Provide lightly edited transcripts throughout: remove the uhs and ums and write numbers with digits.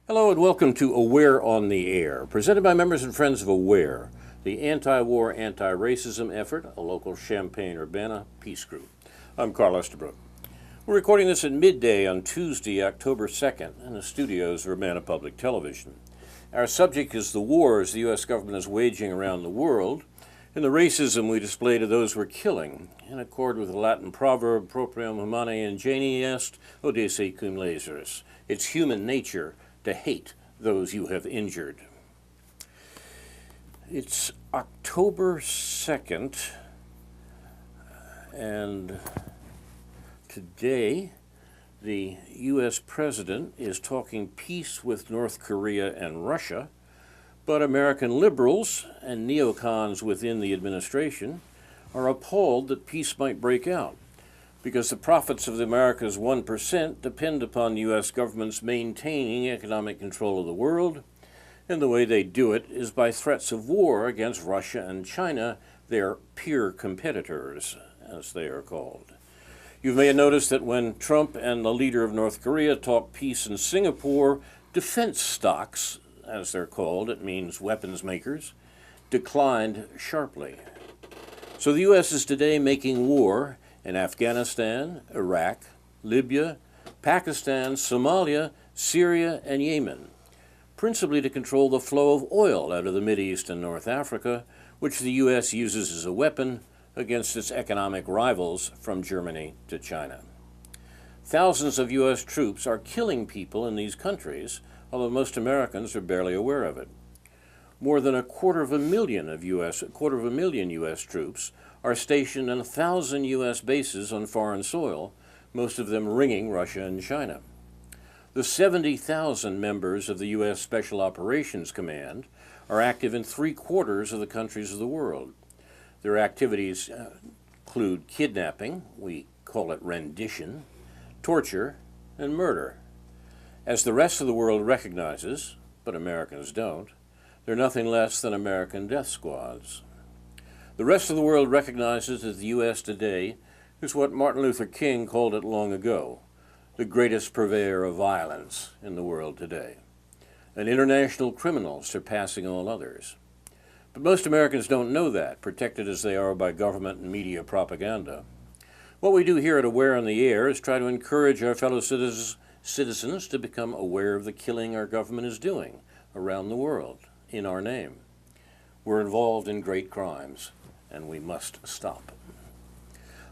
Hello and welcome to Aware on the Air, presented by members and friends of Aware, the anti-war, anti-racism effort, a local Champaign-Urbana peace group. I'm Carl Estabrook. We're recording this at midday on Tuesday, October 2nd, in the studios of Urbana Public Television. Our subject is the wars the U.S. government is waging around the world, and the racism we display to those we're killing, in accord with the Latin proverb, proprium humanae ingenie est, odisse cum laesuris. It's human nature to hate those you have injured. It's October 2nd, and today the U.S. president is talking peace with North Korea and Russia, but American liberals and neocons within the administration are appalled that peace might break out, because the profits of America's 1% depend upon the U.S. government's maintaining economic control of the world, and the way they do it is by threats of war against Russia and China, their peer competitors, as they are called. You may have noticed that when Trump and the leader of North Korea talked peace in Singapore, defense stocks, as they're called, it means weapons makers, declined sharply. So the U.S. is today making war in Afghanistan, Iraq, Libya, Pakistan, Somalia, Syria, and Yemen, principally to control the flow of oil out of the Mideast and North Africa, which the U.S. uses as a weapon against its economic rivals from Germany to China. Thousands of U.S. troops are killing people in these countries, although most Americans are barely aware of it. More than a quarter of a million U.S. troops are stationed in 1,000 U.S. bases on foreign soil, most of them ringing Russia and China. The 70,000 members of the U.S. Special Operations Command are active in 3/4 of the countries of the world. Their activities include kidnapping, we call it rendition, torture, and murder. As the rest of the world recognizes, but Americans don't, they're nothing less than American death squads. The rest of the world recognizes that the U.S. today is what Martin Luther King called it long ago, the greatest purveyor of violence in the world today, an international criminal surpassing all others. But most Americans don't know that, protected as they are by government and media propaganda. What we do here at Aware on the Air is try to encourage our fellow citizens to become aware of the killing our government is doing around the world in our name. We're involved in great crimes, and we must stop.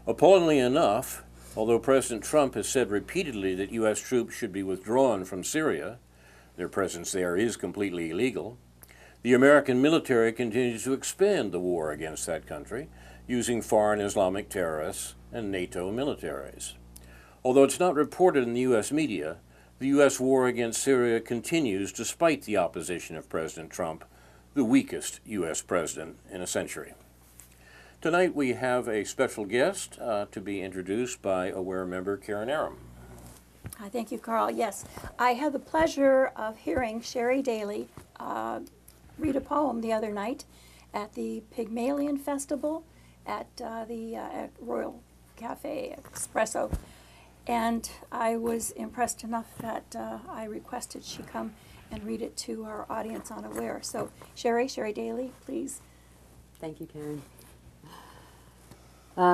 Appallingly enough, although President Trump has said repeatedly that U.S. troops should be withdrawn from Syria, their presence there is completely illegal, the American military continues to expand the war against that country using foreign Islamic terrorists and NATO militaries. Although it's not reported in the U.S. media, the U.S. war against Syria continues despite the opposition of President Trump, the weakest U.S. president in a century. Tonight we have a special guest to be introduced by Aware member Karen Aram. Thank you, Carl. Yes, I had the pleasure of hearing Sheri Daley read a poem the other night at the Pygmalion Festival at the Royal Cafe Espresso. And I was impressed enough that I requested she come and read it to our audience on Aware. So Sheri Daley, please. Thank you, Karen.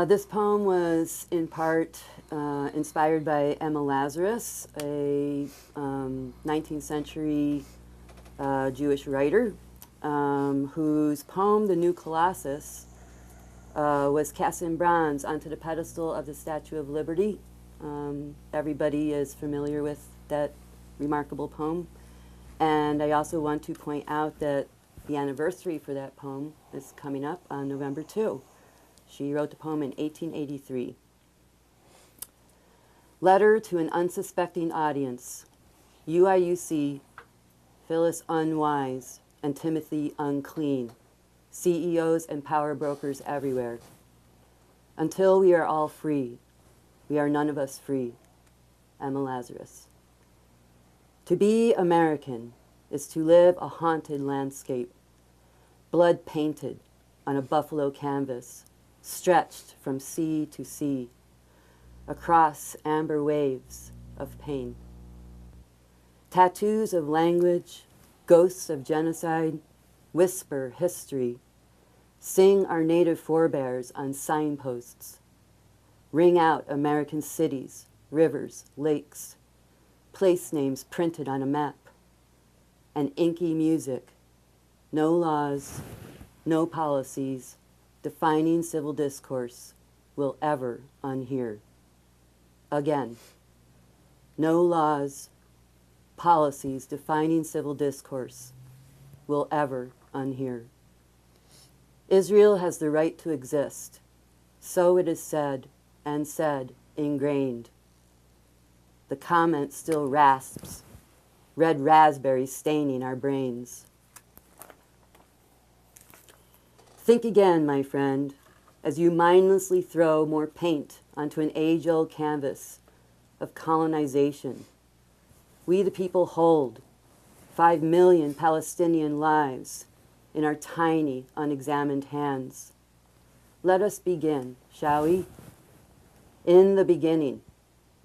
This poem was in part inspired by Emma Lazarus, a 19th century Jewish writer whose poem, The New Colossus, was cast in bronze onto the pedestal of the Statue of Liberty. Everybody is familiar with that remarkable poem. And I also want to point out that the anniversary for that poem is coming up on November 2. She wrote the poem in 1883. Letter to an unsuspecting audience. UIUC, Phyllis unwise, and Timothy unclean, CEOs and power brokers everywhere. Until we are all free, we are none of us free. Emma Lazarus. To be American is to live a haunted landscape, blood painted on a buffalo canvas, stretched from sea to sea, across amber waves of pain. Tattoos of language, ghosts of genocide, whisper history, sing our native forebears on signposts, ring out American cities, rivers, lakes, place names printed on a map, and inky music, no laws, no policies, defining civil discourse will ever unhear. Again, no laws, policies defining civil discourse will ever unhear. Israel has the right to exist. So it is said, and said, ingrained. The comment still rasps, red raspberry staining our brains. Think again, my friend, as you mindlessly throw more paint onto an age-old canvas of colonization. We the people hold 5 million Palestinian lives in our tiny, unexamined hands. Let us begin, shall we? In the beginning,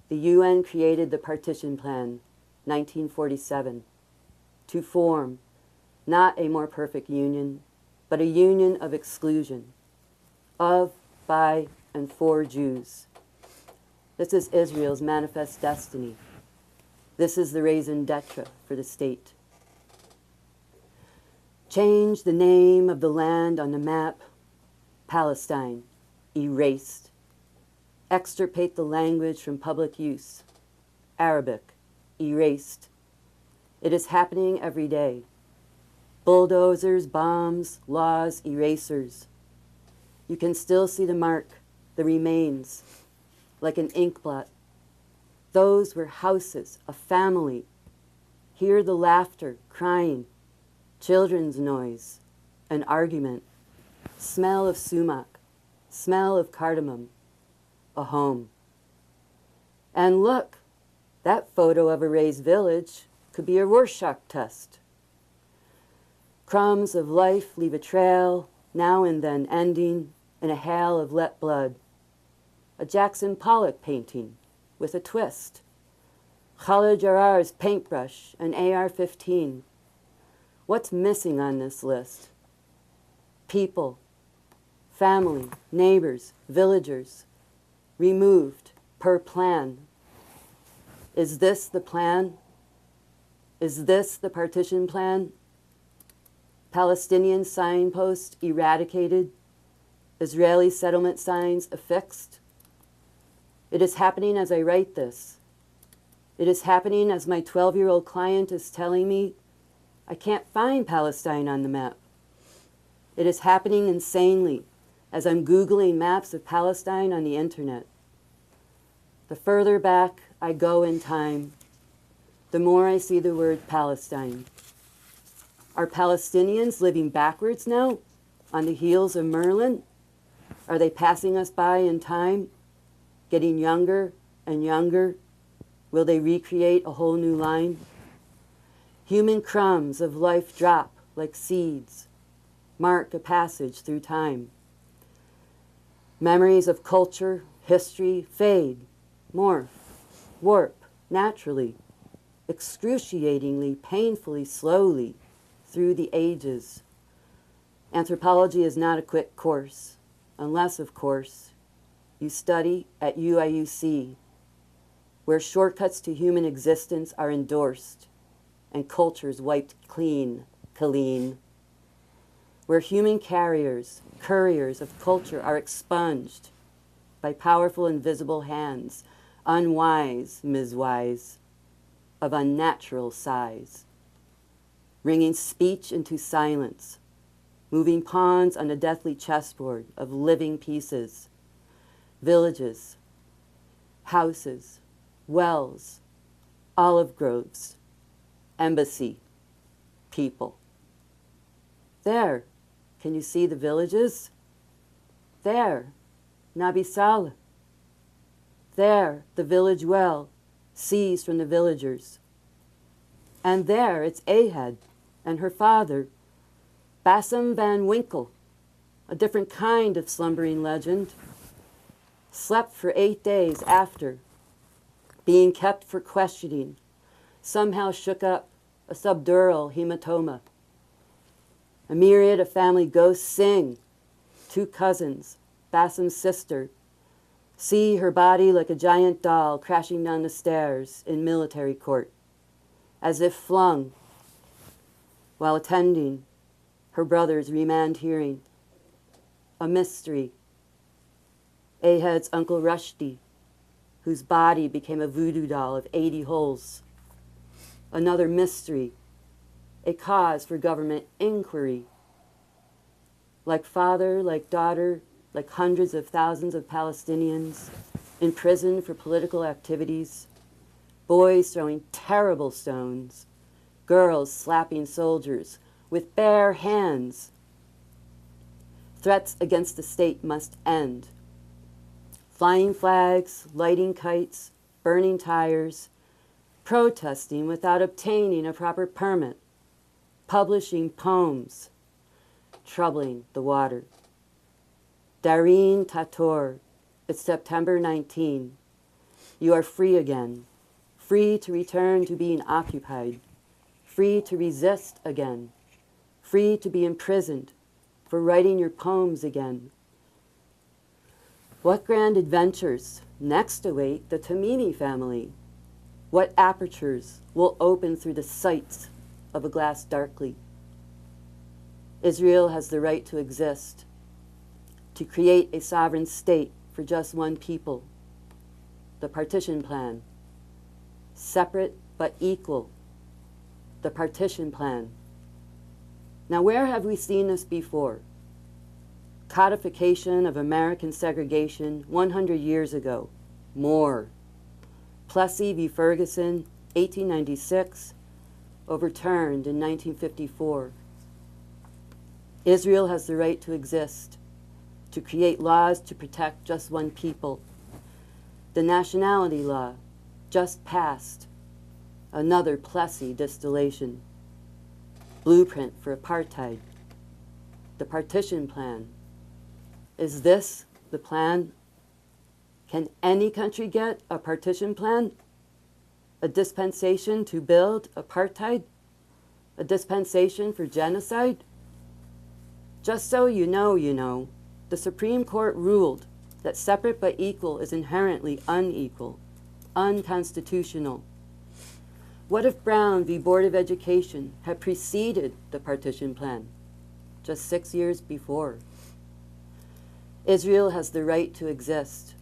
the UN created the Partition Plan, 1947, to form not a more perfect union, but a union of exclusion, of, by, and for Jews. This is Israel's manifest destiny. This is the raison d'etre for the state. Change the name of the land on the map, Palestine, erased. Extirpate the language from public use, Arabic, erased. It is happening every day. Bulldozers, bombs, laws, erasers. You can still see the mark, the remains, like an ink blot. Those were houses, a family. Hear the laughter, crying, children's noise, an argument, smell of sumac, smell of cardamom, a home. And look, that photo of a raised village could be a Rorschach test. Crumbs of life leave a trail, now and then ending in a hail of let blood. A Jackson Pollock painting with a twist. Khalid Jarrar's paintbrush, an AR-15. What's missing on this list? People, family, neighbors, villagers, removed per plan. Is this the plan? Is this the partition plan? Palestinian signposts eradicated, Israeli settlement signs affixed. It is happening as I write this. It is happening as my 12-year-old client is telling me, I can't find Palestine on the map. It is happening insanely as I'm Googling maps of Palestine on the internet. The further back I go in time, the more I see the word Palestine. Are Palestinians living backwards now, on the heels of Merlin? Are they passing us by in time, getting younger and younger? Will they recreate a whole new line? Human crumbs of life drop like seeds, mark a passage through time. Memories of culture, history fade, morph, warp, naturally, excruciatingly, painfully, slowly, through the ages. Anthropology is not a quick course, unless, of course, you study at UIUC, where shortcuts to human existence are endorsed and cultures wiped clean, where human carriers, couriers of culture are expunged by powerful invisible hands, unwise, Ms. Wise, of unnatural size, bringing speech into silence, moving pawns on a deathly chessboard of living pieces, villages, houses, wells, olive groves, embassy, people. There, can you see the villages? There, Nabi Saleh. There, the village well, seized from the villagers. And there, it's Ahad and her father, Bassem van Winkle, a different kind of slumbering legend, slept for 8 days after, being kept for questioning, somehow shook up a subdural hematoma. A myriad of family ghosts sing, 2 cousins, Bassem's sister, see her body like a giant doll crashing down the stairs in military court, as if flung while attending her brother's remand hearing. A mystery. Ahed's Uncle Rushdie, whose body became a voodoo doll of 80 holes. Another mystery. A cause for government inquiry. Like father, like daughter, like hundreds of thousands of Palestinians in prison for political activities, boys throwing terrible stones, girls slapping soldiers with bare hands. Threats against the state must end. Flying flags, lighting kites, burning tires, protesting without obtaining a proper permit, publishing poems, troubling the water. Dareen Tator, it's September 19. You are free again, free to return to being occupied, free to resist again, free to be imprisoned for writing your poems again. What grand adventures next await the Tamimi family? What apertures will open through the sights of a glass darkly? Israel has the right to exist, to create a sovereign state for just one people. The partition plan. Separate but equal. The partition plan. Now, where have we seen this before? Codification of American segregation 100 years ago. More. Plessy v. Ferguson, 1896, overturned in 1954. Israel has the right to exist, to create laws to protect just one people. The nationality law, just passed, another Plessy distillation. Blueprint for apartheid. The partition plan. Is this the plan? Can any country get a partition plan? A dispensation to build apartheid? A dispensation for genocide? Just so you know, the Supreme Court ruled that separate but equal is inherently unequal, unconstitutional. What if Brown v. Board of Education had preceded the partition plan, just 6 years before? Israel has the right to exist,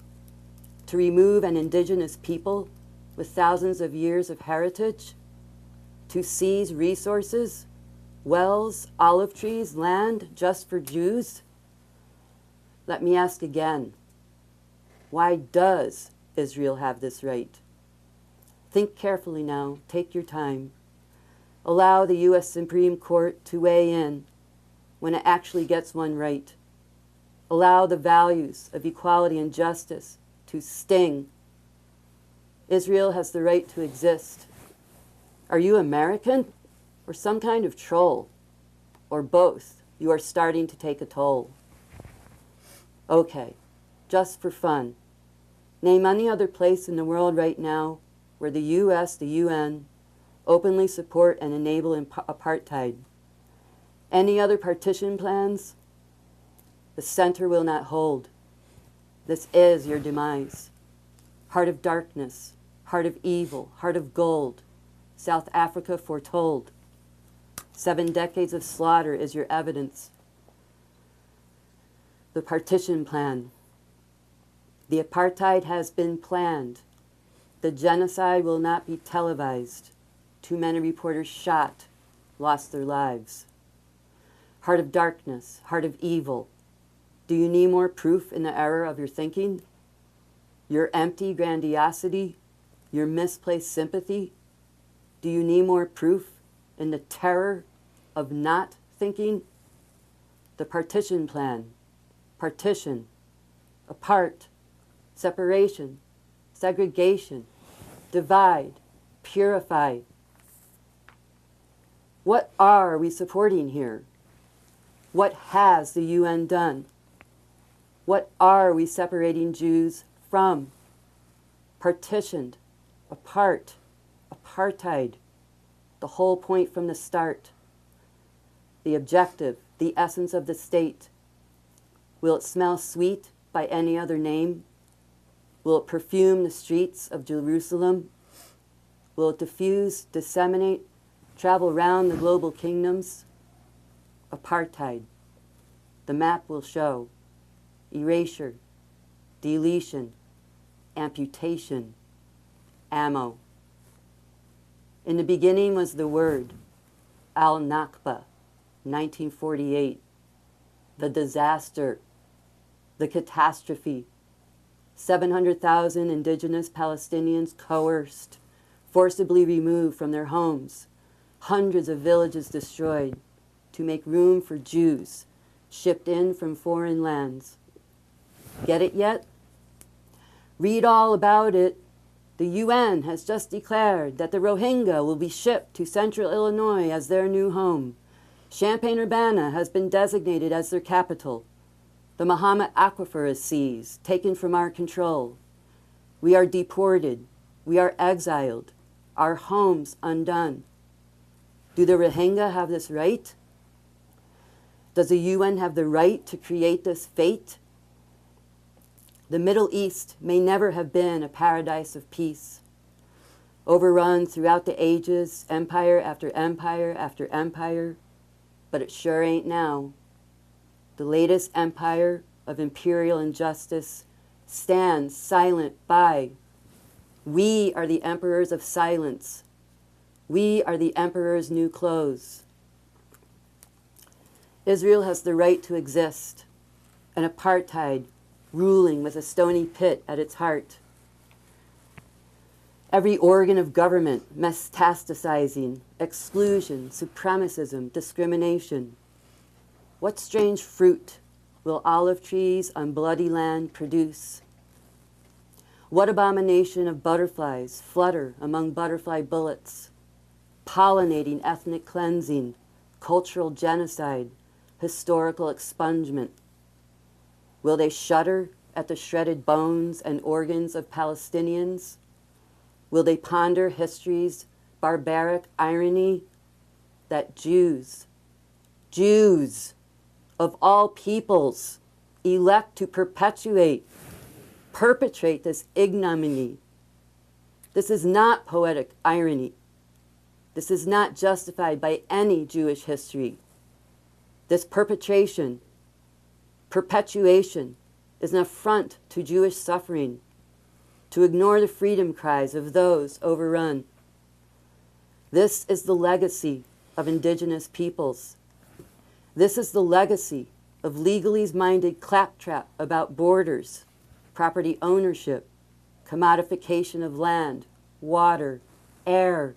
to remove an indigenous people with thousands of years of heritage, to seize resources, wells, olive trees, land just for Jews? Let me ask again, why does Israel have this right? Think carefully now, take your time. Allow the U.S. Supreme Court to weigh in when it actually gets one right. Allow the values of equality and justice to sting. Israel has the right to exist. Are you American or some kind of troll? Or both? You are starting to take a toll. Okay, just for fun, name any other place in the world right now where the U.S., the UN, openly support and enable apartheid. Any other partition plans? The center will not hold. This is your demise. Heart of darkness, heart of evil, heart of gold. South Africa foretold. 7 decades of slaughter is your evidence. The partition plan. The apartheid has been planned. The genocide will not be televised. Too many reporters shot, lost their lives. Heart of darkness, heart of evil. Do you need more proof in the error of your thinking? Your empty grandiosity? Your misplaced sympathy? Do you need more proof in the terror of not thinking? The partition plan. Partition. Apart. Separation. Segregation. Divide. Purify. What are we supporting here? What has the UN done? What are we separating Jews from? Partitioned. Apart. apartheid, the whole point from the start, the objective, the essence of the state? Will it smell sweet by any other name? Will it perfume the streets of Jerusalem? Will it diffuse, disseminate, travel round the global kingdoms? Apartheid. The map will show. Erasure, deletion, amputation, ammo. In the beginning was the word, Al-Nakba, 1948, the disaster, the catastrophe. 700,000 indigenous Palestinians coerced, forcibly removed from their homes, hundreds of villages destroyed to make room for Jews shipped in from foreign lands. Get it yet? Read all about it. The UN has just declared that the Rohingya will be shipped to central Illinois as their new home. Champaign-Urbana has been designated as their capital. The Mahomet Aquifer is seized, taken from our control. We are deported. We are exiled. Our homes undone. Do the Rohingya have this right? Does the UN have the right to create this fate? The Middle East may never have been a paradise of peace. Overrun throughout the ages, empire after empire after empire, but it sure ain't now. The latest empire of imperial injustice stands silent by. We are the emperors of silence. We are the emperor's new clothes. Israel has the right to exist, an apartheid ruling with a stony pit at its heart. Every organ of government metastasizing, exclusion, supremacism, discrimination. What strange fruit will olive trees on bloody land produce? What abomination of butterflies flutter among butterfly bullets, pollinating ethnic cleansing, cultural genocide, historical expungement? Will they shudder at the shredded bones and organs of Palestinians? Will they ponder history's barbaric irony that Jews of all peoples, elect to perpetrate this ignominy? This is not poetic irony. This is not justified by any Jewish history. This perpetuation is an affront to Jewish suffering, to ignore the freedom cries of those overrun. This is the legacy of indigenous peoples. This is the legacy of legally-minded claptrap about borders, property ownership, commodification of land, water, air.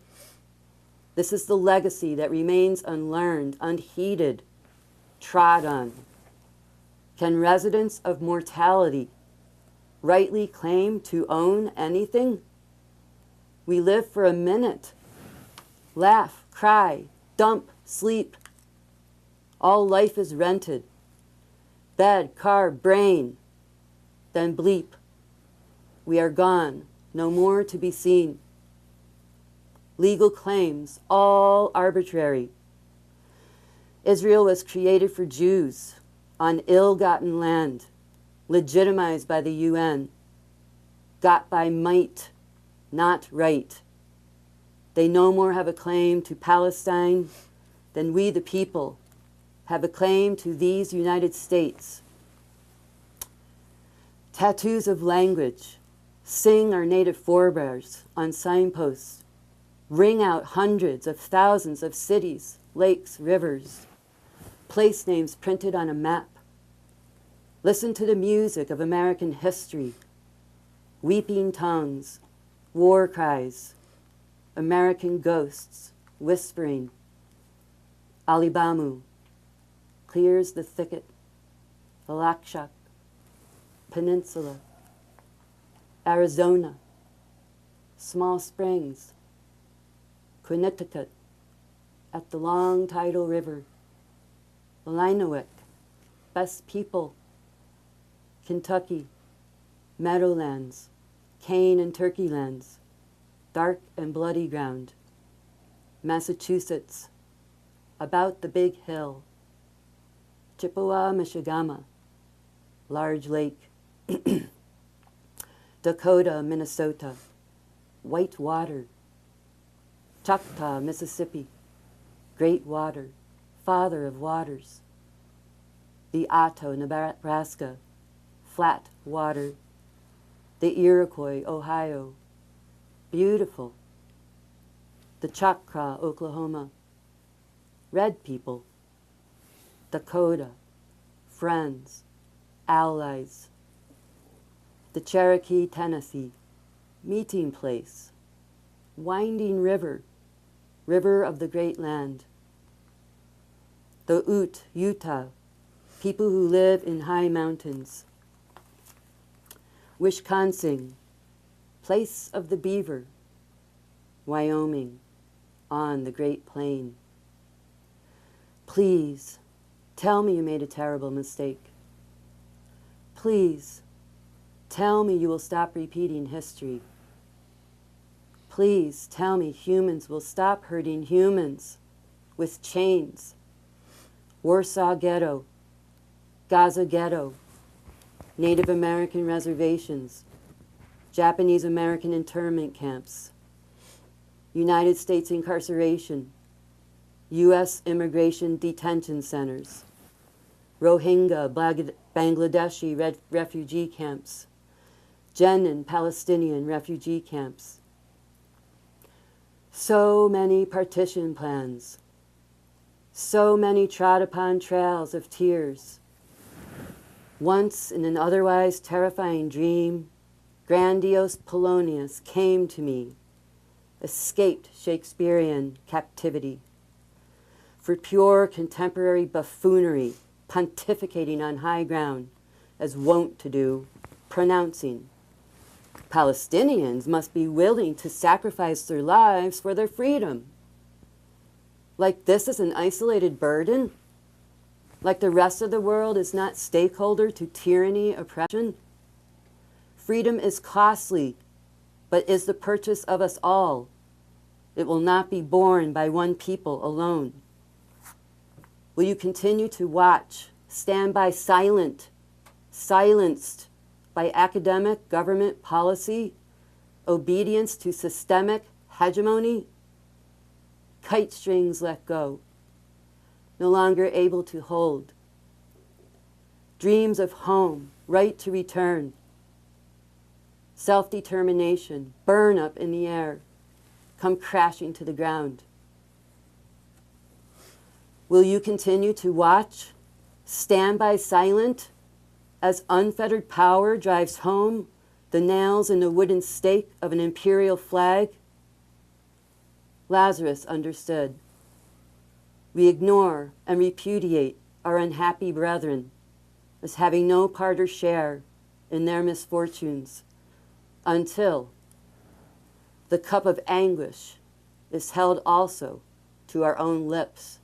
This is the legacy that remains unlearned, unheeded, trod on. Can residents of mortality rightly claim to own anything? We live for a minute. Laugh, cry, dump, sleep. All life is rented. Bed, car, brain. Then bleep. We are gone, no more to be seen. Legal claims, all arbitrary. Israel was created for Jews on ill-gotten land, legitimized by the UN, got by might, not right. They no more have a claim to Palestine than we, the people, have a claim to these United States. Tattoos of language sing our native forebears on signposts, ring out hundreds of thousands of cities, lakes, rivers, place names printed on a map. Listen to the music of American history, weeping tongues, war cries, American ghosts whispering. Alibamu clears the thicket, Alakshak, Peninsula, Arizona, Small Springs, Quinnipiac, at the long tidal river, Illinois, Best People, Kentucky, Meadowlands, Cane and Turkey lands, dark and bloody ground. Massachusetts, about the big hill. Chippewa, Michigama, large lake. Dakota, Minnesota, white water. Choctaw, Mississippi, great water, father of waters. The Otto, Nebraska, flat water. The Iroquois, Ohio, beautiful. The Choctaw, Oklahoma, red people. Dakota, friends, allies. The Cherokee, Tennessee, meeting place. Winding river, river of the great land. The Ute, Utah, people who live in high mountains. Wisconsin, place of the beaver. Wyoming, on the Great Plain. Please, tell me you made a terrible mistake. Please, tell me you will stop repeating history. Please tell me humans will stop hurting humans with chains. Warsaw Ghetto, Gaza Ghetto, Native American reservations, Japanese American internment camps, United States incarceration, U.S. immigration detention centers, Rohingya, Bangladeshi refugee camps, Jenin, Palestinian refugee camps. So many partition plans, so many trod upon trails of tears. Once in an otherwise terrifying dream, grandiose Polonius came to me, escaped Shakespearean captivity. For pure contemporary buffoonery, pontificating on high ground, as wont to do, pronouncing, Palestinians must be willing to sacrifice their lives for their freedom. Like this is an isolated burden? Like the rest of the world is not stakeholder to tyranny, oppression? Freedom is costly, but is the purchase of us all. It will not be borne by one people alone. Will you continue to watch, stand by silent, silenced by academic government policy, obedience to systemic hegemony? Kite strings let go, no longer able to hold. Dreams of home, right to return, self-determination, burn up in the air, come crashing to the ground. Will you continue to watch, stand by silent, as unfettered power drives home the nails in the wooden stake of an imperial flag? Lazarus understood. We ignore and repudiate our unhappy brethren as having no part or share in their misfortunes until the cup of anguish is held also to our own lips.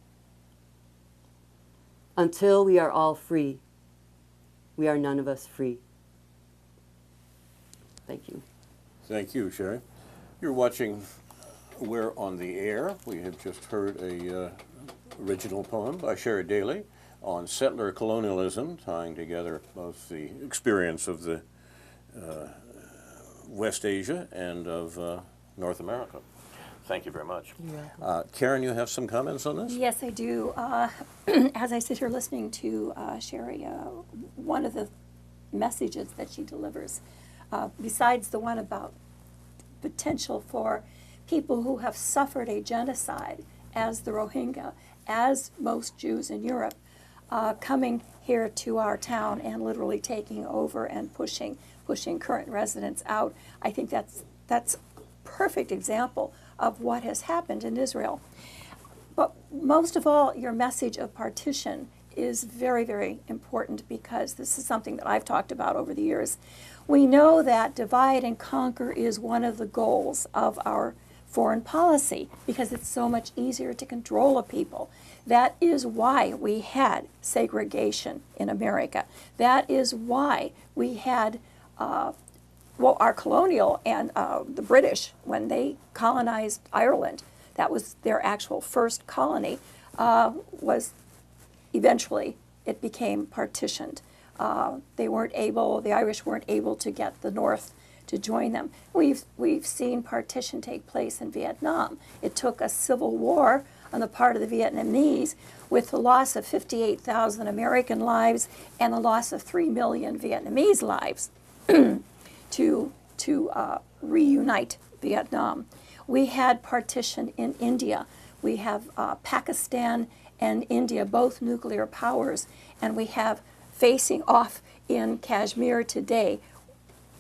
Until we are all free, we are none of us free. Thank you. Thank you, Sheri. You're watching We're on the Air. We have just heard a original poem by Sheri Daley on settler colonialism, tying together both the experience of the West Asia and of North America. Thank you very much. Karen, you have some comments on this? Yes, I do. As I sit here listening to Sheri, one of the messages that she delivers, besides the one about potential for people who have suffered a genocide, as the Rohingya, as most Jews in Europe, coming here to our town and literally taking over and pushing current residents out. I think that's a perfect example of what has happened in Israel. But most of all, your message of partition is very, very important, because this is something that I've talked about over the years. We know that divide and conquer is one of the goals of our foreign policy, because it's so much easier to control a people. That is why we had segregation in America. That is why we had our colonial and the British, when they colonized Ireland, that was their actual first colony, was eventually it became partitioned. The Irish weren't able to get the North to join them. We've seen partition take place in Vietnam. It took a civil war on the part of the Vietnamese, with the loss of 58,000 American lives and the loss of 3 million Vietnamese lives to reunite Vietnam. We had partition in India. We have Pakistan and India, both nuclear powers, and we have facing off in Kashmir today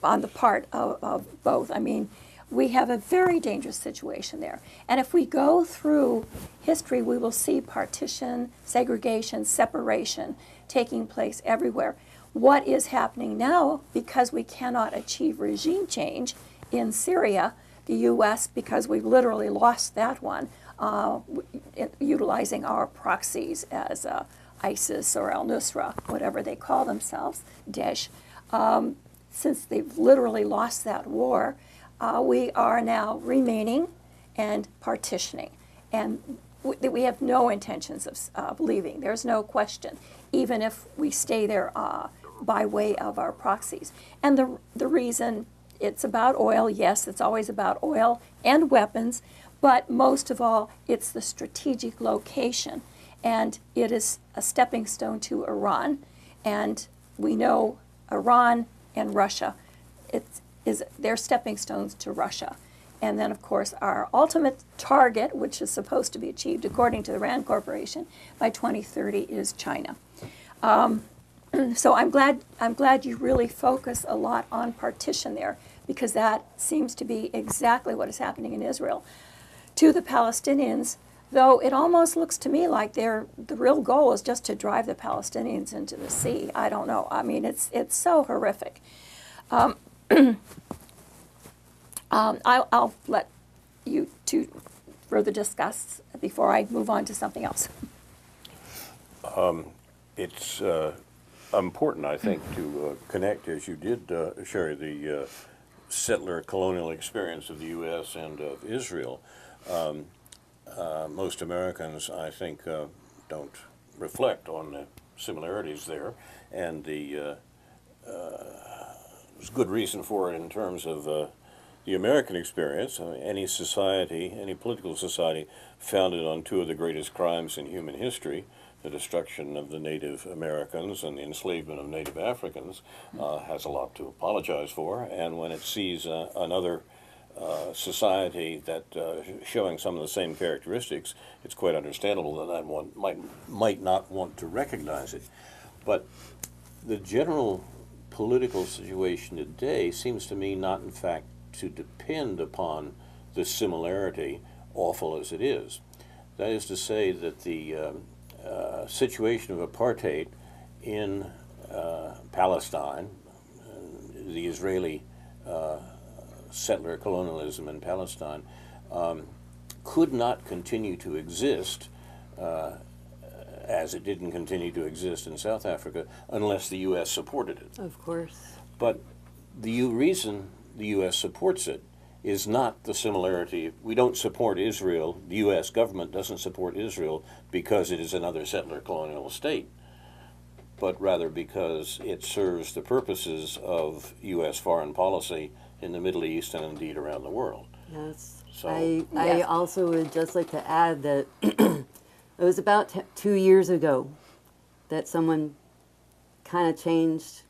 on the part of both. I mean, we have a very dangerous situation there. And if we go through history, we will see partition, segregation, separation taking place everywhere. What is happening now, because we cannot achieve regime change in Syria, the U.S., because we've literally lost that one, utilizing our proxies as ISIS or al-Nusra, whatever they call themselves, Daesh. Since they've literally lost that war, we are now remaining and partitioning. And we have no intentions of leaving. There's no question, even if we stay there by way of our proxies. And the reason, it's about oil. Yes, it's always about oil and weapons, but most of all, it's the strategic location. And it is a stepping stone to Iran. And we know Iran and Russia, they're stepping stones to Russia. And then, of course, our ultimate target, which is supposed to be achieved according to the RAND Corporation by 2030, is China. So I'm glad you really focus a lot on partition there, because that seems to be exactly what is happening in Israel. To the Palestinians, though it almost looks to me like the real goal is just to drive the Palestinians into the sea. I don't know. I mean, it's so horrific. I'll let you two further discuss before I move on to something else. It's important, I think, to connect, as you did, Sheri, the settler colonial experience of the U.S. and of Israel. Most Americans, I think, don't reflect on the similarities there, and there's good reason for it in terms of the American experience. Any society, any political society founded on two of the greatest crimes in human history, the destruction of the Native Americans and the enslavement of Native Africans, has a lot to apologize for. And when it sees another society that showing some of the same characteristics, it's quite understandable that one might not want to recognize it. But the general political situation today seems to me not, in fact, to depend upon the similarity, awful as it is. That is to say that the situation of apartheid in Palestine, the Israeli settler colonialism in Palestine, could not continue to exist as it didn't continue to exist in South Africa unless the U.S. supported it. Of course. But the reason the U.S. supports it is not the similarity. We don't support Israel, the U.S. government doesn't support Israel because it is another settler colonial state, but rather because it serves the purposes of U.S. foreign policy in the Middle East and indeed around the world. Yes. So, I also would just like to add that it was about 2 years ago that someone kind of changed,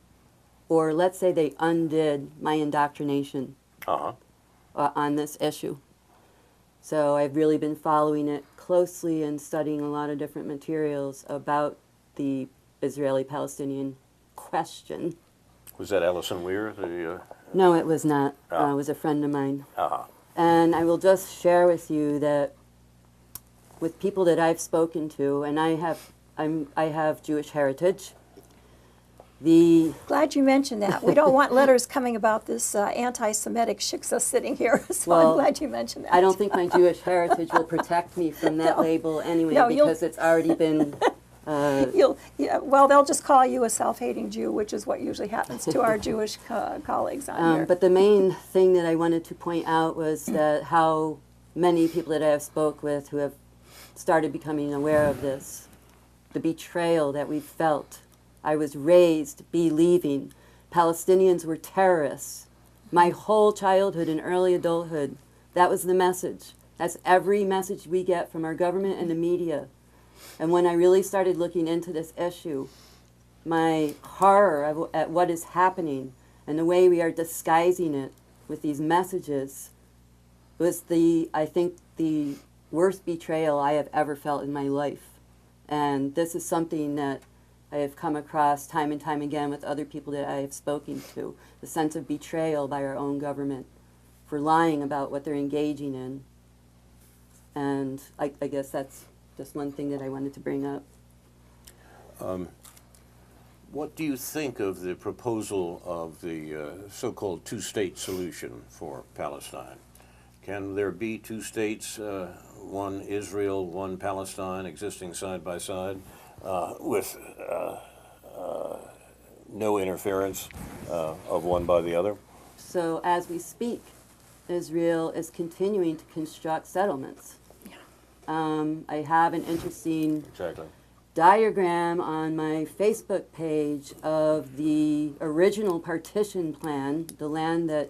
or let's say they undid my indoctrination on this issue. So I've really been following it closely and studying a lot of different materials about the Israeli-Palestinian question. Was that Alison Weir? No, it was not. It was a friend of mine. And I will just share with you that with people that I've spoken to, and I have Jewish heritage. Glad you mentioned that. We don't want letters coming about this anti-Semitic shiksa sitting here, so well, I'm glad you mentioned that. I don't think my Jewish heritage will protect me from that label anyway, because it's already been... well, they'll just call you a self-hating Jew, which is what usually happens to our Jewish colleagues on here. But the main thing that I wanted to point out was that how many people that I have spoke with who have started becoming aware of this, the betrayal that we felt. I was raised believing Palestinians were terrorists. My whole childhood and early adulthood, that was the message. That's every message we get from our government and the media. And when I really started looking into this issue, my horror at what is happening and the way we are disguising it with these messages was I think, the worst betrayal I have ever felt in my life. And this is something that I have come across time and time again with other people that I have spoken to, the sense of betrayal by our own government for lying about what they're engaging in. And I guess that's just one thing that I wanted to bring up. What do you think of the proposal of the so-called two-state solution for Palestine? Can there be two states, one Israel, one Palestine, existing side by side, with no interference of one by the other? So as we speak, Israel is continuing to construct settlements. I have an interesting diagram on my Facebook page of the original partition plan, the land that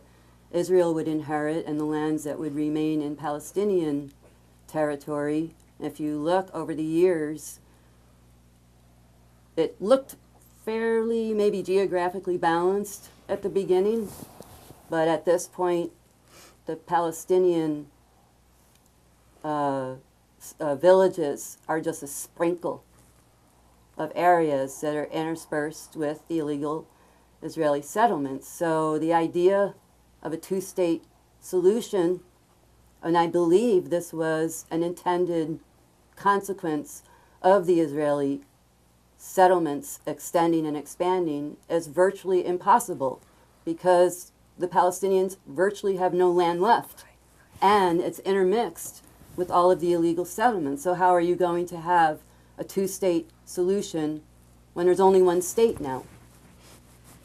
Israel would inherit and the lands that would remain in Palestinian territory. If you look over the years, it looked fairly maybe geographically balanced at the beginning, but at this point, the Palestinian villages are just a sprinkle of areas that are interspersed with the illegal Israeli settlements. So the idea of a two-state solution, and I believe this was an intended consequence of the Israeli settlements extending and expanding, is virtually impossible because the Palestinians virtually have no land left, and it's intermixed with all of the illegal settlements. So how are you going to have a two-state solution when there's only one state now?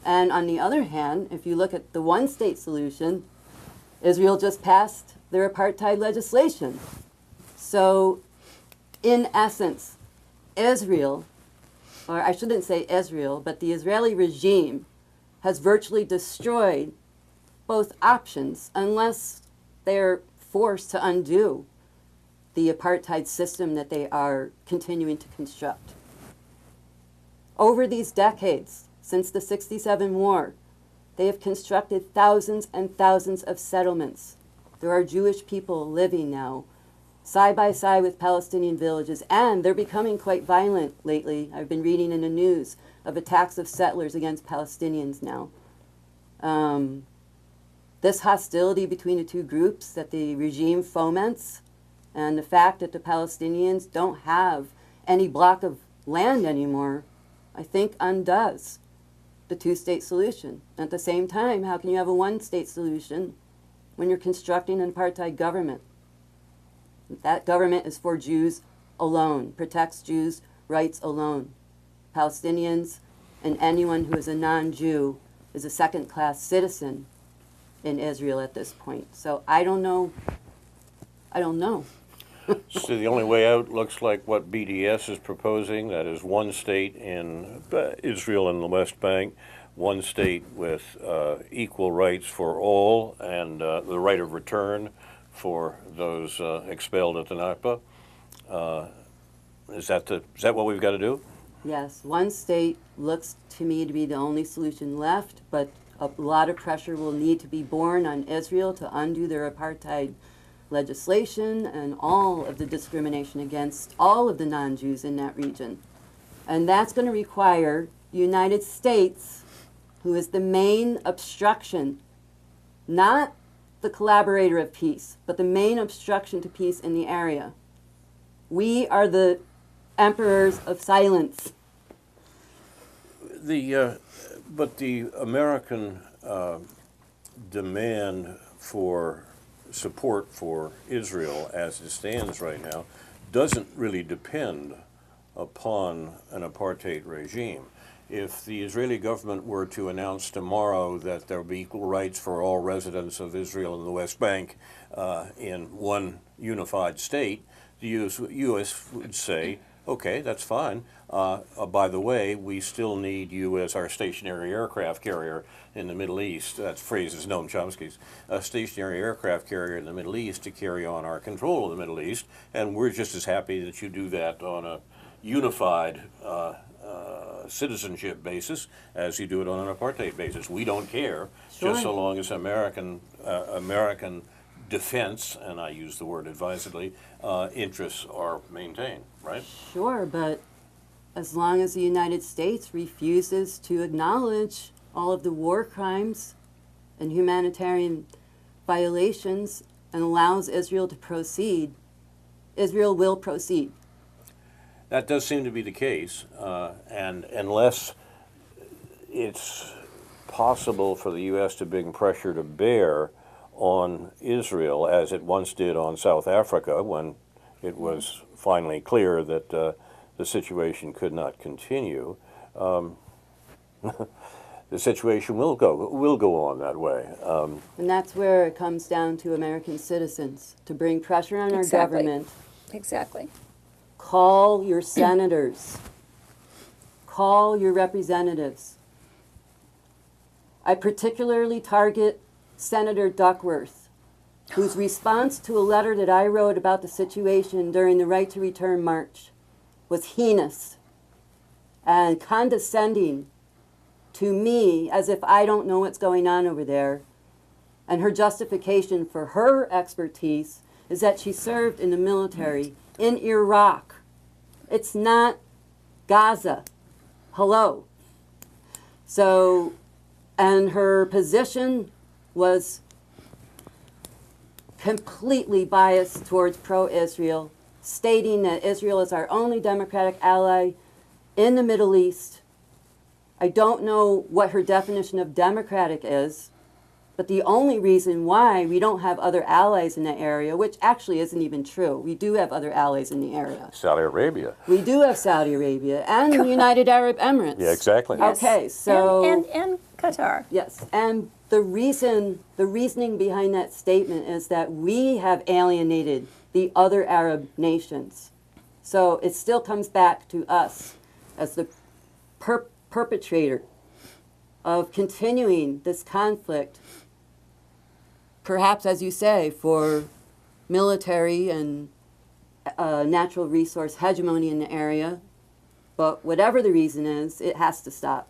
And on the other hand, if you look at the one-state solution, Israel just passed their apartheid legislation. So in essence, Israel, or I shouldn't say Israel, but the Israeli regime has virtually destroyed both options unless they're forced to undo the apartheid system that they are continuing to construct. Over these decades, since the '67 war, they have constructed thousands and thousands of settlements. There are Jewish people living now side by side with Palestinian villages, and they're becoming quite violent lately. I've been reading in the news of attacks of settlers against Palestinians now. This hostility between the two groups that the regime foments, and the fact that the Palestinians don't have any block of land anymore, I think undoes the two-state solution. At the same time, how can you have a one-state solution when you're constructing an apartheid government? That government is for Jews alone, protects Jews' rights alone. Palestinians and anyone who is a non-Jew is a second-class citizen in Israel at this point. So I don't know. So the only way out looks like what BDS is proposing, that is one state in Israel and the West Bank, one state with equal rights for all, and the right of return for those expelled at the Nakba. Is that what we've got to do? Yes, one state looks to me to be the only solution left, but a lot of pressure will need to be borne on Israel to undo their apartheid legislation and all of the discrimination against all of the non-Jews in that region. And that's going to require the United States, who is the main obstruction, not the collaborator of peace, but the main obstruction to peace in the area. We are the emperors of silence. But the American demand for support for Israel as it stands right now doesn't really depend upon an apartheid regime. if the Israeli government were to announce tomorrow that there will be equal rights for all residents of Israel and the West Bank in one unified state, the U.S. would say, okay, that's fine. By the way, we still need you as our stationary aircraft carrier in the Middle East. That phrase is Noam Chomsky's. A stationary aircraft carrier in the Middle East to carry on our control of the Middle East, and we're just as happy that you do that on a unified citizenship basis as you do it on an apartheid basis. We don't care, just so long as American defense, and I use the word advisedly, interests are maintained, right? Sure, but as long as the United States refuses to acknowledge all of the war crimes and humanitarian violations and allows Israel to proceed, Israel will proceed. That does seem to be the case, and unless it's possible for the U.S. to bring pressure to bear on Israel, as it once did on South Africa when it was finally clear that the situation could not continue, the situation will go on that way. And that's where it comes down to American citizens, to bring pressure on our government. Exactly. Call your senators. Call your representatives. I particularly target Senator Duckworth, whose response to a letter that I wrote about the situation during the Right to Return March was heinous and condescending to me, as if I don't know what's going on over there. And her justification for her expertise is that she served in the military in Iraq. It's not Gaza. Hello. So, and her position was completely biased towards pro-Israel, stating that Israel is our only democratic ally in the Middle East. I don't know what her definition of democratic is, but the only reason why we don't have other allies in the area, which actually isn't even true, we do have other allies in the area. Saudi Arabia. We do have Saudi Arabia and the United Arab Emirates. Yeah, exactly. Yes. Okay, so and Qatar. yes, and the reasoning behind that statement is that we have alienated the other Arab nations. So it still comes back to us as the perpetrator of continuing this conflict, perhaps, as you say, for military and natural resource hegemony in the area. But whatever the reason is, it has to stop.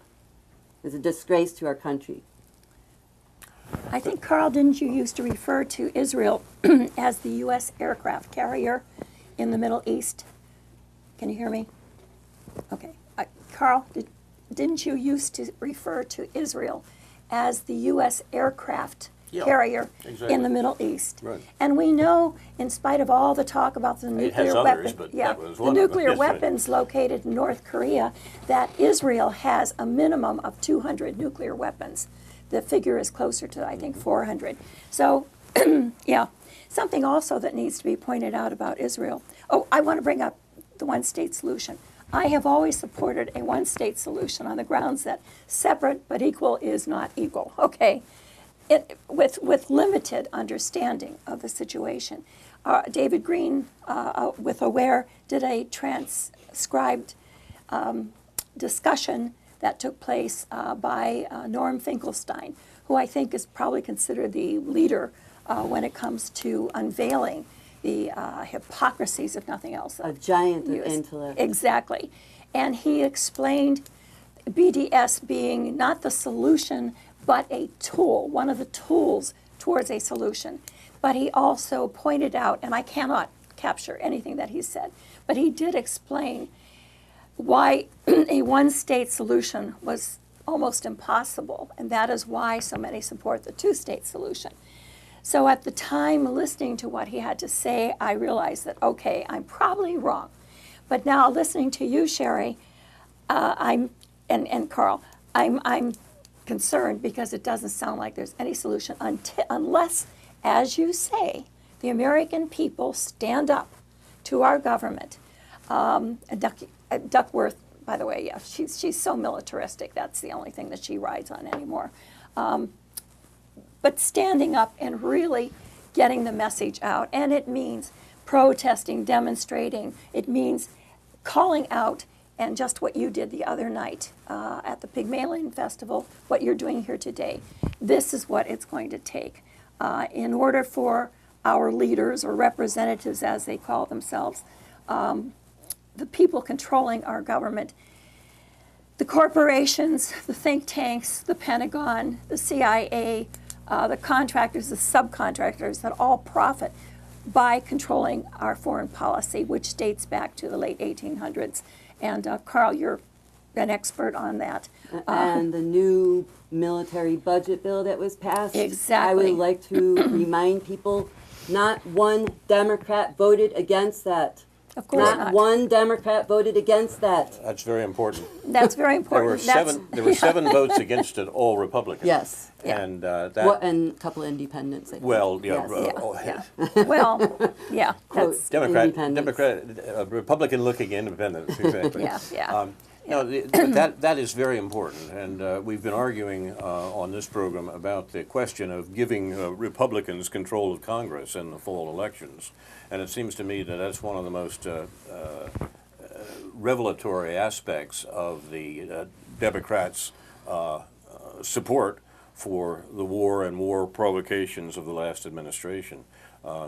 It's a disgrace to our country. I think, Carl, didn't you used to refer to Israel as the U.S. aircraft carrier in the Middle East? Can you hear me? Okay. Carl, didn't you used to refer to Israel as the U.S. aircraft carrier in the Middle East? Right. And we know, in spite of all the talk about the nuclear others, but that was the one of them. nuclear Yes, right. weapons located in North Korea, that Israel has a minimum of 200 nuclear weapons. The figure is closer to, I think, 400. So, yeah, something also that needs to be pointed out about Israel. Oh, I want to bring up the one-state solution. I have always supported a one-state solution on the grounds that separate but equal is not equal, okay? With limited understanding of the situation. David Green, with AWARE, did a transcribed discussion that took place by Norm Finkelstein, who I think is probably considered the leader when it comes to unveiling the hypocrisies, if nothing else. A giant of intellect. Exactly. And he explained BDS being not the solution, but a tool, one of the tools towards a solution. But he also pointed out, and I cannot capture anything that he said, but he did explain why a one-state solution was almost impossible, and that is why so many support the two-state solution. So at the time, listening to what he had to say, I realized that, okay, I'm probably wrong. But now listening to you, Sheri, and Carl, I'm concerned because it doesn't sound like there's any solution unless, as you say, the American people stand up to our government. Duckworth by the way, yeah, she's so militaristic. That's the only thing that she rides on anymore. But standing up and really getting the message out, and it means protesting, demonstrating. It means calling out, and just what you did the other night at the Pygmalion Festival, what you're doing here today. This is what it's going to take in order for our leaders, or representatives as they call themselves, the people controlling our government, the corporations, the think tanks, the Pentagon, the CIA, the contractors, the subcontractors that all profit by controlling our foreign policy, which dates back to the late 1800s. And Carl, you're an expert on that. And the new military budget bill that was passed. Exactly. I would like to remind people, not one Democrat voted against that. Of course not. One Democrat voted against that. That's very important. That's very important. There were seven votes against it, all Republicans. Yes. Yeah. And And a couple independents. I think. well, yeah, Yes. Well, yeah, that's, Republican-looking independents, exactly. yeah. No, that is very important, and we've been arguing on this program about the question of giving Republicans control of Congress in the fall elections, and it seems to me that that's one of the most revelatory aspects of the Democrats' support for the war and war provocations of the last administration.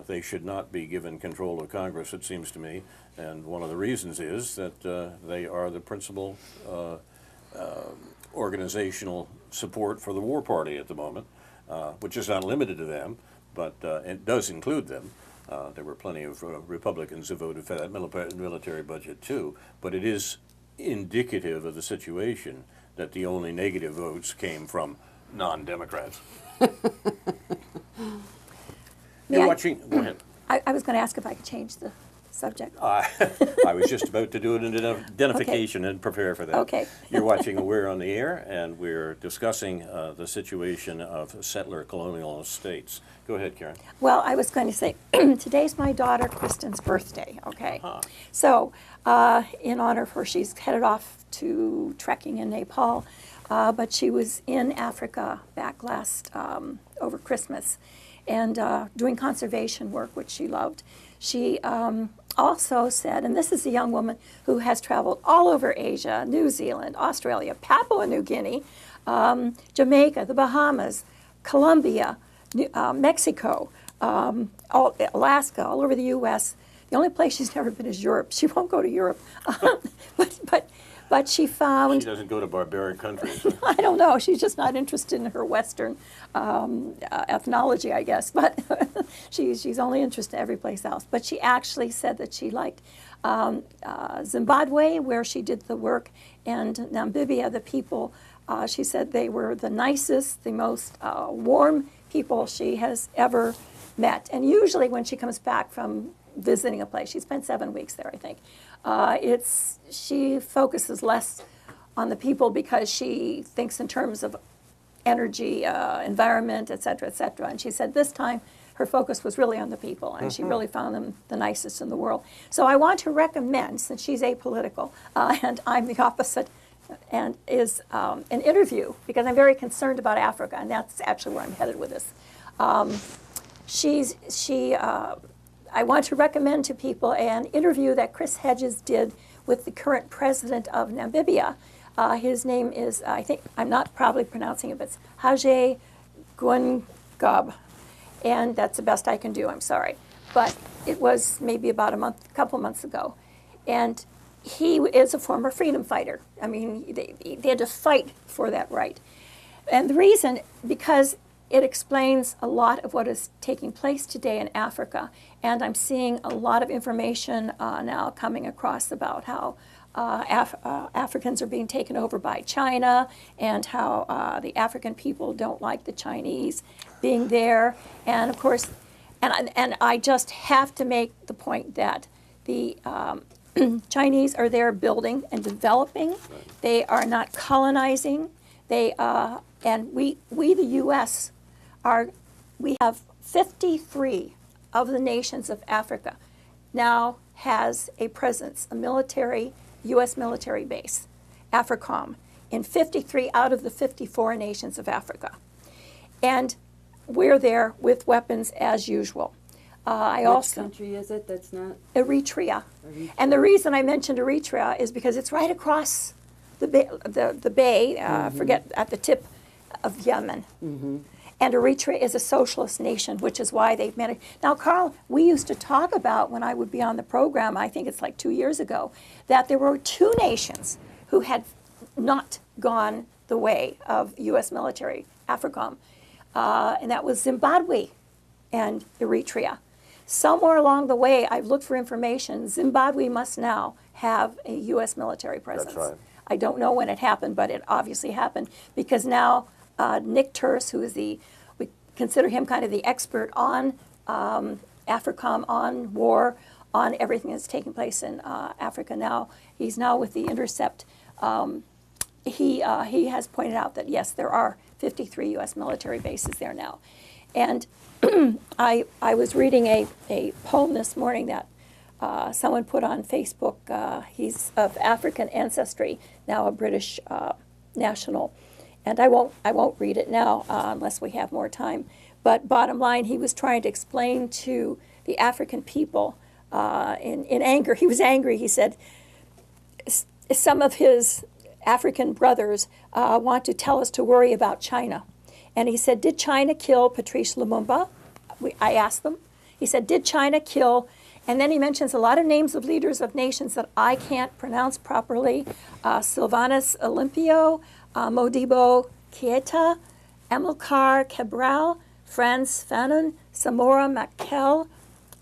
They should not be given control of Congress, it seems to me, and one of the reasons is that they are the principal organizational support for the war party at the moment, which is not limited to them, but it does include them. There were plenty of Republicans who voted for that military budget too, but it is indicative of the situation that the only negative votes came from non-Democrats. You're watching. Go ahead. I was going to ask if I could change the subject. I was just about to do an identification and prepare for that. Okay. You're watching We're on the Air, and we're discussing the situation of settler colonial states. Go ahead, Karen. Well, I was going to say, today's my daughter Kristen's birthday, okay? So, in honor of her, she's headed off to trekking in Nepal, but she was in Africa back last, over Christmas, and doing conservation work, which she loved. She also said, and this is a young woman who has traveled all over Asia, New Zealand, Australia, Papua New Guinea, Jamaica, the Bahamas, Colombia, Mexico, Alaska, all over the U.S. The only place she's never been is Europe. She won't go to Europe. But she found... She doesn't go to barbaric countries. I don't know. She's just not interested in her Western ethnology, I guess. But she's only interested in every place else. But she actually said that she liked Zimbabwe, where she did the work, and Namibia, the people. She said they were the nicest, the most warm people she has ever met. And usually when she comes back from visiting a place, she spent 7 weeks there, I think, she focuses less on the people because she thinks in terms of energy, environment, et cetera, et cetera. And she said this time her focus was really on the people, and she really found them the nicest in the world. So I want to recommend, since she's apolitical and I'm the opposite, and is an interview, because I'm very concerned about Africa, and that's actually where I'm headed with this. I want to recommend to people an interview that Chris Hedges did with the current president of Namibia. His name is, I think, I'm not probably pronouncing it, but it's Hage Geingob. And that's the best I can do, I'm sorry. But it was maybe about a couple months ago. And he is a former freedom fighter. I mean, they had to fight for that right. And the reason, because it explains a lot of what is taking place today in Africa. And I'm seeing a lot of information now coming across about how Africans are being taken over by China, and how the African people don't like the Chinese being there. And of course, and I just have to make the point that the Chinese are there building and developing. They are not colonizing. They and we the U.S. we have 53 of the nations of Africa now has a presence, a military U.S. military base, AFRICOM, in 53 out of the 54 nations of Africa. And we're there with weapons as usual. Which country is it that's not? Eritrea. Eritrea. And the reason I mentioned Eritrea is because it's right across the bay, forget, at the tip of Yemen. And Eritrea is a socialist nation, which is why they've managed. Now, Carl, we used to talk about, when I would be on the program, I think it's like 2 years ago, that there were two nations who had not gone the way of U.S. military, AFRICOM, and that was Zimbabwe and Eritrea. Somewhere along the way, I've looked for information, Zimbabwe must now have a U.S. military presence. That's right. I don't know when it happened, but it obviously happened because now Nick Turse, who is we consider him kind of the expert on AFRICOM, on war, on everything that's taking place in Africa now. He's now with the Intercept. He has pointed out that, yes, there are 53 U.S. military bases there now. And I was reading a poem this morning that someone put on Facebook. He's of African ancestry, now a British national. And I won't read it now unless we have more time. But bottom line, he was trying to explain to the African people in anger. He was angry. He said some of his African brothers want to tell us to worry about China. And he said, did China kill Patrice Lumumba? I asked them. He said, did China kill? And then he mentions a lot of names of leaders of nations that I can't pronounce properly. Sylvanus Olympio, Modibo Keita, Amilcar Cabral, Franz Fanon, Samora Machel,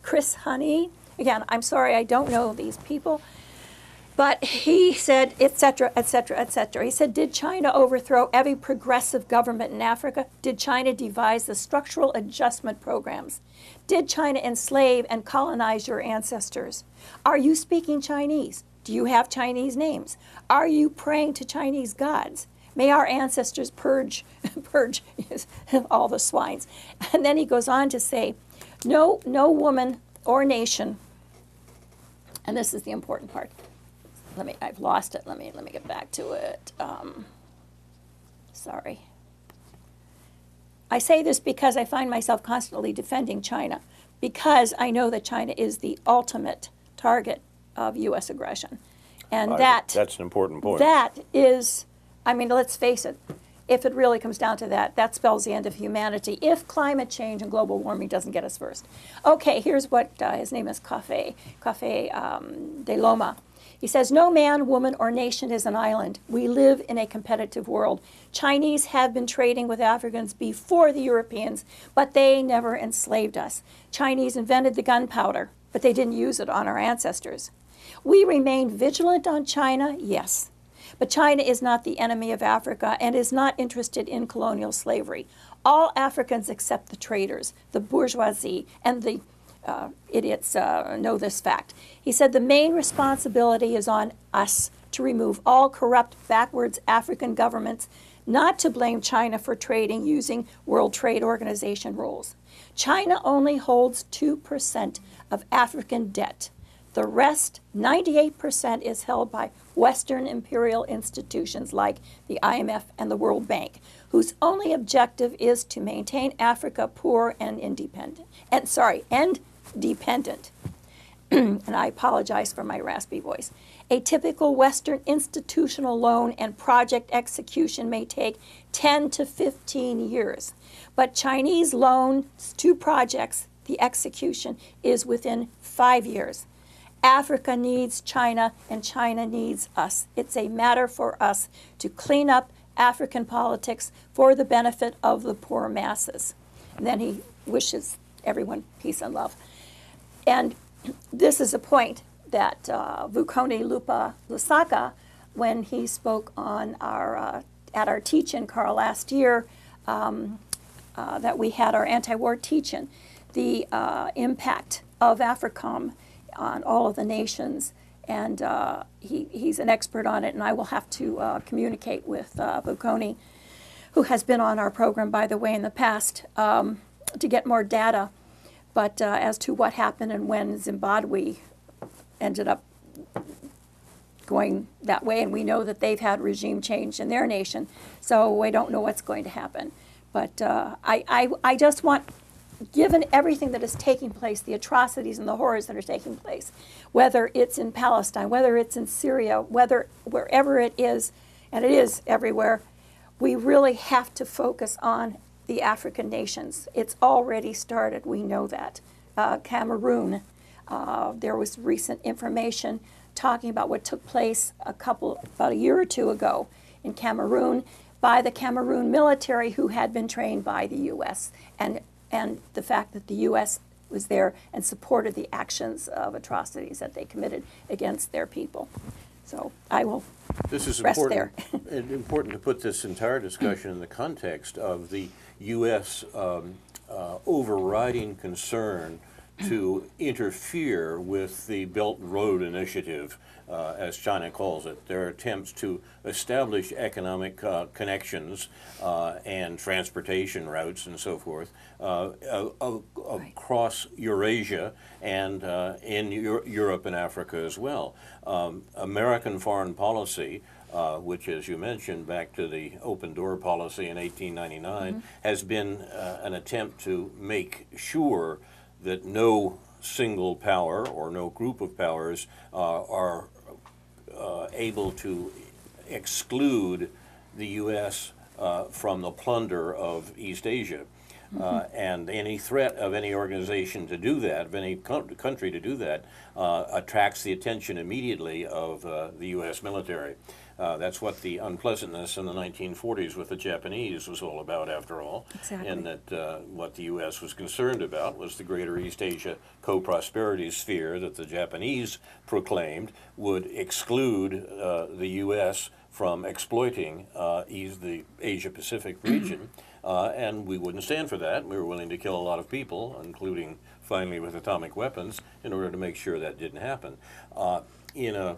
Chris Honey. Again, I'm sorry, I don't know these people. But he said, et cetera, et cetera, et cetera. He said, did China overthrow every progressive government in Africa? Did China devise the structural adjustment programs? Did China enslave and colonize your ancestors? Are you speaking Chinese? Do you have Chinese names? Are you praying to Chinese gods? May our ancestors purge all the swines. And then he goes on to say, no woman or nation, and this is the important part. I've lost it. Let me get back to it. Sorry. I say this because I find myself constantly defending China, because I know that China is the ultimate target of U.S. aggression. And that's an important point. That is, I mean, let's face it, if it really comes down to that, that spells the end of humanity if climate change and global warming doesn't get us first. Okay, here's what his name is, Cafe de Loma. He says, no man, woman, or nation is an island. We live in a competitive world. Chinese have been trading with Africans before the Europeans, but they never enslaved us. Chinese invented the gunpowder, but they didn't use it on our ancestors. We remain vigilant on China, yes. But China is not the enemy of Africa and is not interested in colonial slavery. All Africans except the traders, the bourgeoisie, and the idiots know this fact. He said the main responsibility is on us to remove all corrupt, backwards African governments, not to blame China for trading using World Trade Organization rules. China only holds 2% of African debt. The rest, 98%, is held by Western imperial institutions like the IMF and the World Bank, whose only objective is to maintain Africa poor and independent. And I apologize for my raspy voice. A typical Western institutional loan and project execution may take 10 to 15 years. But Chinese loans to projects, the execution is within 5 years. Africa needs China, and China needs us. It's a matter for us to clean up African politics for the benefit of the poor masses. And then he wishes everyone peace and love. And this is a point that Vukoni Lupa Lusaka, when he spoke on at our teach-in, Carl, last year, that we had our anti-war teach-in, the impact of AFRICOM on all of the nations, and he's an expert on it, and I will have to communicate with Vukoni, who has been on our program, by the way, in the past, to get more data. But as to what happened and when Zimbabwe ended up going that way, and we know that they've had regime change in their nation, so I don't know what's going to happen. But I just want, given everything that is taking place, the atrocities and the horrors that are taking place, whether it's in Palestine, whether it's in Syria, wherever it is, and it is everywhere, we really have to focus on the African nations. It's already started, we know that. Cameroon, there was recent information talking about what took place about a year or two ago in Cameroon by the Cameroon military, who had been trained by the U.S., and the fact that the U.S. was there and supported the actions of atrocities that they committed against their people. So I will This is rest there. important to put this entire discussion in the context of the U.S. Overriding concern to interfere with the Belt and Road Initiative, as China calls it. Their attempts to establish economic connections and transportation routes and so forth across Eurasia and in Europe and Africa as well. American foreign policy, which, as you mentioned, back to the open door policy in 1899, has been an attempt to make sure that no single power or no group of powers are able to exclude the U.S. From the plunder of East Asia. And any threat of any organization to do that, of any country to do that, attracts the attention immediately of the U.S. military. That's what the unpleasantness in the 1940s with the Japanese was all about, after all. Exactly. And that what the U.S. was concerned about was the greater East Asia co-prosperity sphere that the Japanese proclaimed would exclude the U.S. from exploiting the Asia-Pacific region. And we wouldn't stand for that. We were willing to kill a lot of people, including finally with atomic weapons, in order to make sure that didn't happen. In a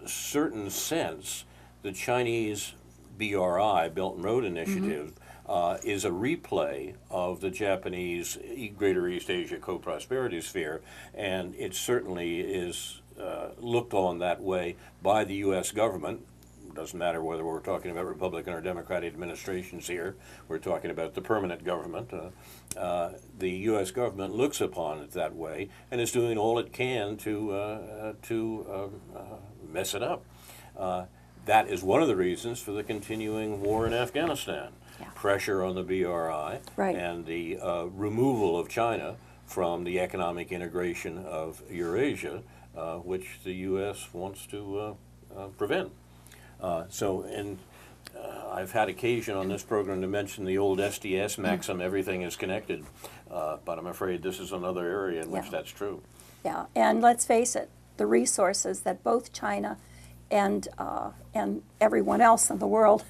certain sense, the Chinese BRI, Belt and Road Initiative, is a replay of the Japanese Greater East Asia co-prosperity sphere, and it certainly is looked on that way by the U.S. government. Doesn't matter whether we're talking about Republican or Democratic administrations here. We're talking about the permanent government. The U.S. government looks upon it that way and is doing all it can to mess it up. That is one of the reasons for the continuing war in Afghanistan. Yeah. Pressure on the BRI Right. and the removal of China from the economic integration of Eurasia, which the U.S. wants to prevent. I've had occasion on this program to mention the old SDS maxim, everything is connected, but I'm afraid this is another area in which that's true. Yeah, and let's face it, the resources that both China and everyone else in the world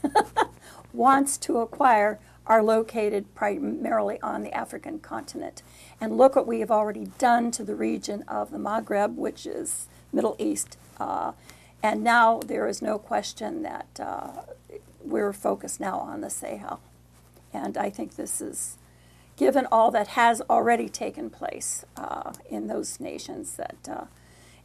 wants to acquire are located primarily on the African continent. And look what we have already done to the region of the Maghreb, which is Middle East. And now there is no question that we're focused now on the Sahel. And I think this is, given all that has already taken place in those nations, that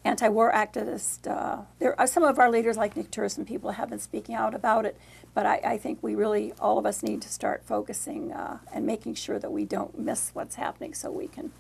anti-war activists, there are some of our leaders like Nick Turson, people have been speaking out about it, but I think we really, all of us need to start focusing and making sure that we don't miss what's happening so we can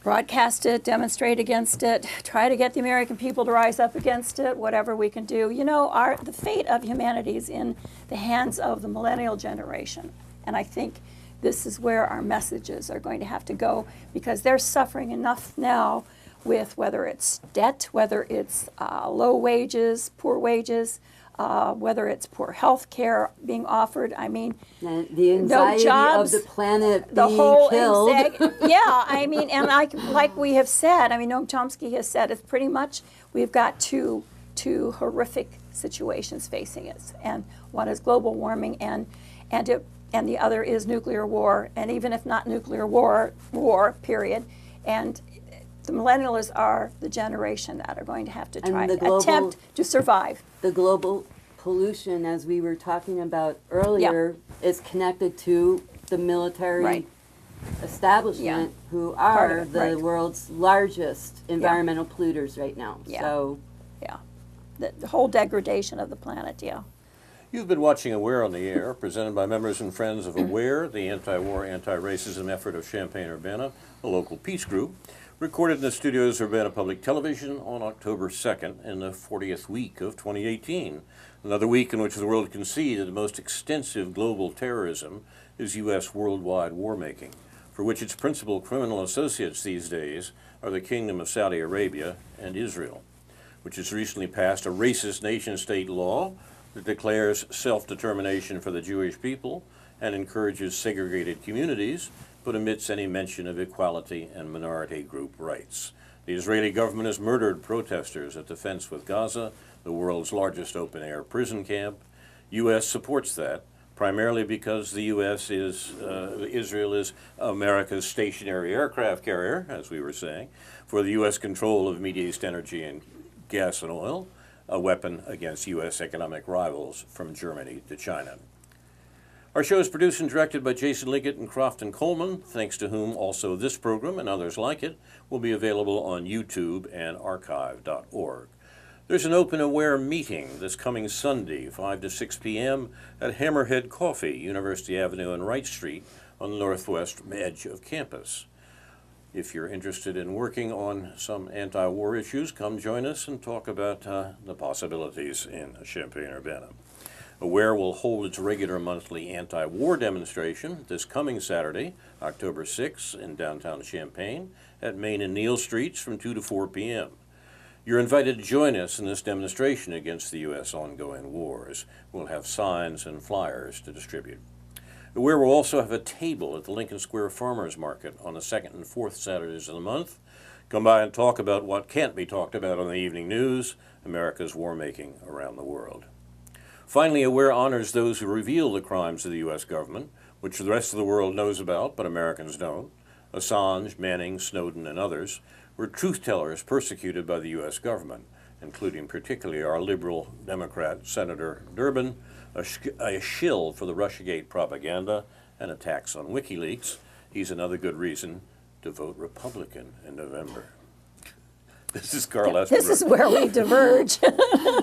broadcast it, demonstrate against it, try to get the American people to rise up against it, whatever we can do. You know, the fate of humanity is in the hands of the millennial generation. And I think this is where our messages are going to have to go, because they're suffering enough now with whether it's debt, whether it's low wages, poor wages, whether it's poor health care being offered. I mean, the anxiety no jobs, of the planet the being whole killed. yeah, I mean, and like we have said, I mean, Noam Chomsky has said, it's pretty much, we've got two horrific situations facing us, and one is global warming, and the other is nuclear war, and even if not nuclear war, period. And the millennials are the generation that are going to have to try to attempt to survive. The global pollution, as we were talking about earlier, is connected to the military establishment, who are the world's largest environmental polluters right now. Yeah. So, Yeah. the whole degradation of the planet, yeah. You've been watching Aware on the Air, presented by members and friends of Aware, the anti-war, anti-racism effort of Champaign-Urbana, a local peace group, recorded in the studios of Urbana Public Television on October 2nd in the 40th week of 2018, another week in which the world can see that the most extensive global terrorism is U.S. worldwide war-making, for which its principal criminal associates these days are the Kingdom of Saudi Arabia and Israel, which has recently passed a racist nation-state law that declares self-determination for the Jewish people and encourages segregated communities, but omits any mention of equality and minority group rights. The Israeli government has murdered protesters at the fence with Gaza, the world's largest open-air prison camp. U.S. supports that, primarily because the U.S. Israel is America's stationary aircraft carrier, as we were saying, for the U.S. control of Middle East energy and gas and oil, a weapon against U.S. economic rivals from Germany to China. Our show is produced and directed by Jason Liggett and Crofton Coleman, thanks to whom also this program and others like it will be available on YouTube and archive.org. There's an Open Aware meeting this coming Sunday, 5 to 6 p.m. at Hammerhead Coffee, University Avenue and Wright Street on the northwest edge of campus. If you're interested in working on some anti-war issues, come join us and talk about the possibilities in Champaign-Urbana. Aware will hold its regular monthly anti-war demonstration this coming Saturday, October 6th, in downtown Champaign at Main and Neal Streets from 2 to 4 p.m. You're invited to join us in this demonstration against the U.S. ongoing wars. We'll have signs and flyers to distribute. Aware will also have a table at the Lincoln Square Farmers Market on the 2nd and 4th Saturdays of the month. Come by and talk about what can't be talked about on the evening news, America's war-making around the world. Finally, Aware honors those who reveal the crimes of the U.S. government, which the rest of the world knows about, but Americans don't. Assange, Manning, Snowden, and others were truth-tellers persecuted by the U.S. government, including particularly our liberal Democrat Senator Durbin, a shill for the Russiagate propaganda and attacks on WikiLeaks. He's another good reason to vote Republican in November. This is Carl Estabrook. This is where we diverge.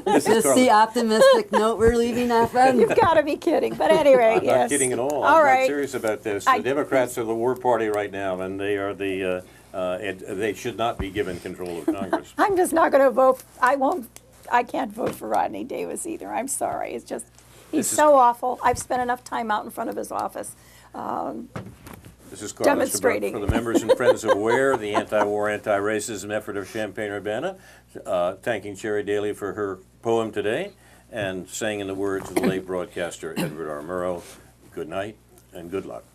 Is this the optimistic note we're leaving off on? You've got to be kidding. But at any rate, I'm yes. not kidding at all. All I'm right. not serious about this. The Democrats are the war party right now, and they are they should not be given control of Congress. I'm just not going to vote. I can't vote for Rodney Davis either. I'm sorry. It's just, he's so awful. I've spent enough time out in front of his office. This is Carl Estabrook for the members and friends of Aware, the anti-war, anti-racism effort of Champaign-Urbana, thanking Sheri Daley for her poem today, and saying in the words of the late broadcaster Edward R. Murrow, good night and good luck.